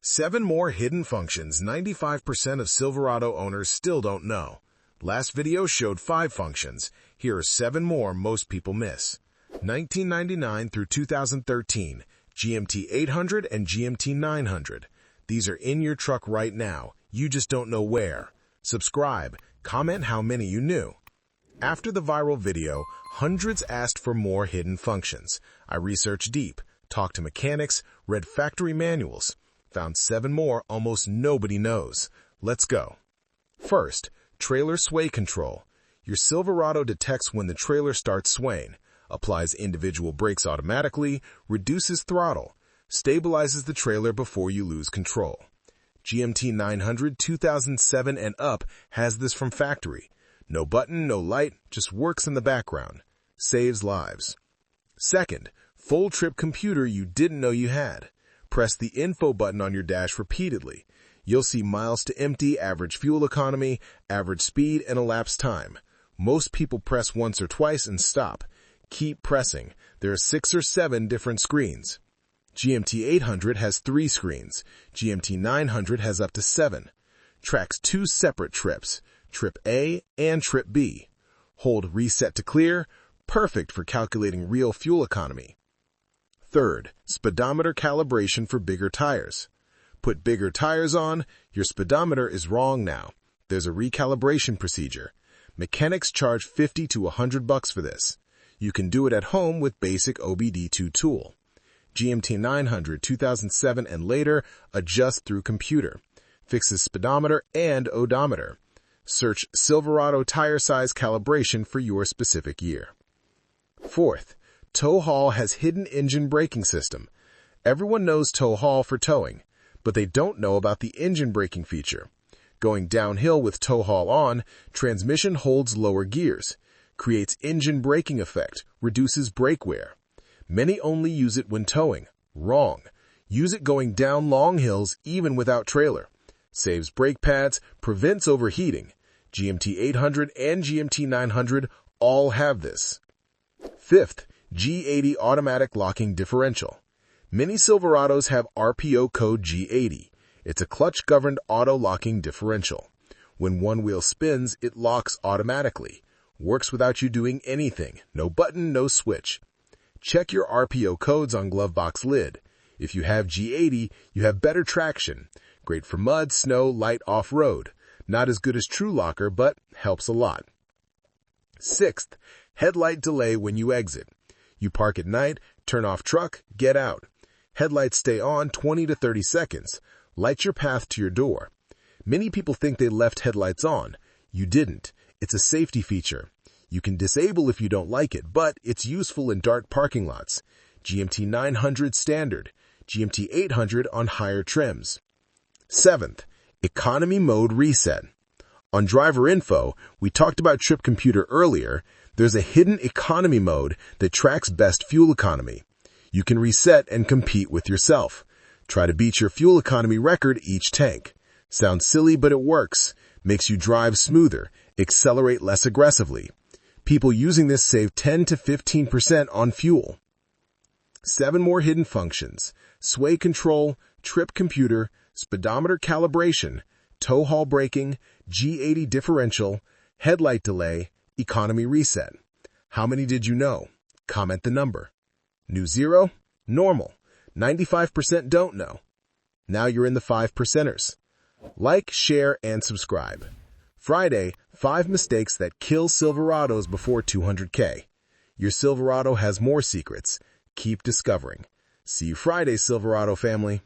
7 more hidden functions 95% of Silverado owners still don't know. Last video showed 5 functions. Here are 7 more most people miss. 1999 through 2013, GMT 800 and GMT 900. These are in your truck right now. You just don't know where. Subscribe. Comment how many you knew. After the viral video, hundreds asked for more hidden functions. I researched deep, talked to mechanics, read factory manuals. Found 7 more almost nobody knows. Let's go. First, trailer sway control. Your Silverado detects when the trailer starts swaying, applies individual brakes automatically, reduces throttle, stabilizes the trailer before you lose control. GMT 900 2007 and up has this from factory. No button, no light, just works in the background. Saves lives. Second, full trip computer you didn't know you had. Press the info button on your dash repeatedly. You'll see miles to empty, average fuel economy, average speed, and elapsed time. Most people press once or twice and stop. Keep pressing. There are 6 or 7 different screens. GMT 800 has 3 screens. GMT 900 has up to 7. Tracks 2 separate trips, Trip A and Trip B. Hold Reset to clear, perfect for calculating real fuel economy. Third, speedometer calibration for bigger tires. Put bigger tires on, your speedometer is wrong now. There's a recalibration procedure. Mechanics charge $50 to $100 for this. You can do it at home with basic OBD2 tool. GMT 900 2007 and later adjust through computer. Fixes speedometer and odometer. Search Silverado tire size calibration for your specific year. Fourth, tow haul has hidden engine braking system. Everyone knows tow haul for towing, but they don't know about the engine braking feature. Going downhill with tow haul on, transmission holds lower gears, creates engine braking effect, reduces brake wear. Many only use it when towing. Wrong. Use it going down long hills even without trailer. Saves brake pads, prevents overheating. GMT 800 and GMT 900 all have this. Fifth, G80 automatic locking differential. Many Silverados have RPO code G80. It's a clutch-governed auto-locking differential. When one wheel spins, it locks automatically. Works without you doing anything. No button, no switch. Check your RPO codes on glove box lid. If you have G80, you have better traction. Great for mud, snow, light off-road. Not as good as True Locker, but helps a lot. Sixth, headlight delay when you exit. You park at night, turn off truck, get out. Headlights stay on 20 to 30 seconds. Light your path to your door. Many people think they left headlights on. You didn't. It's a safety feature. You can disable if you don't like it, but it's useful in dark parking lots. GMT 900 standard. GMT 800 on higher trims. Seventh, economy mode reset. On driver info, we talked about trip computer earlier. There's a hidden economy mode that tracks best fuel economy. You can reset and compete with yourself. Try to beat your fuel economy record each tank. Sounds silly, but it works. Makes you drive smoother, accelerate less aggressively. People using this save 10 to 15% on fuel. 7 more hidden functions: sway control, trip computer, speedometer calibration, tow haul braking, G80 differential, headlight delay, economy reset. How many did you know? Comment the number. Knew 0? Normal. 95% don't know. Now you're in the 5%ers. Like, share, and subscribe. Friday, 5 mistakes that kill Silverados before 200K. Your Silverado has more secrets. Keep discovering. See you Friday, Silverado family.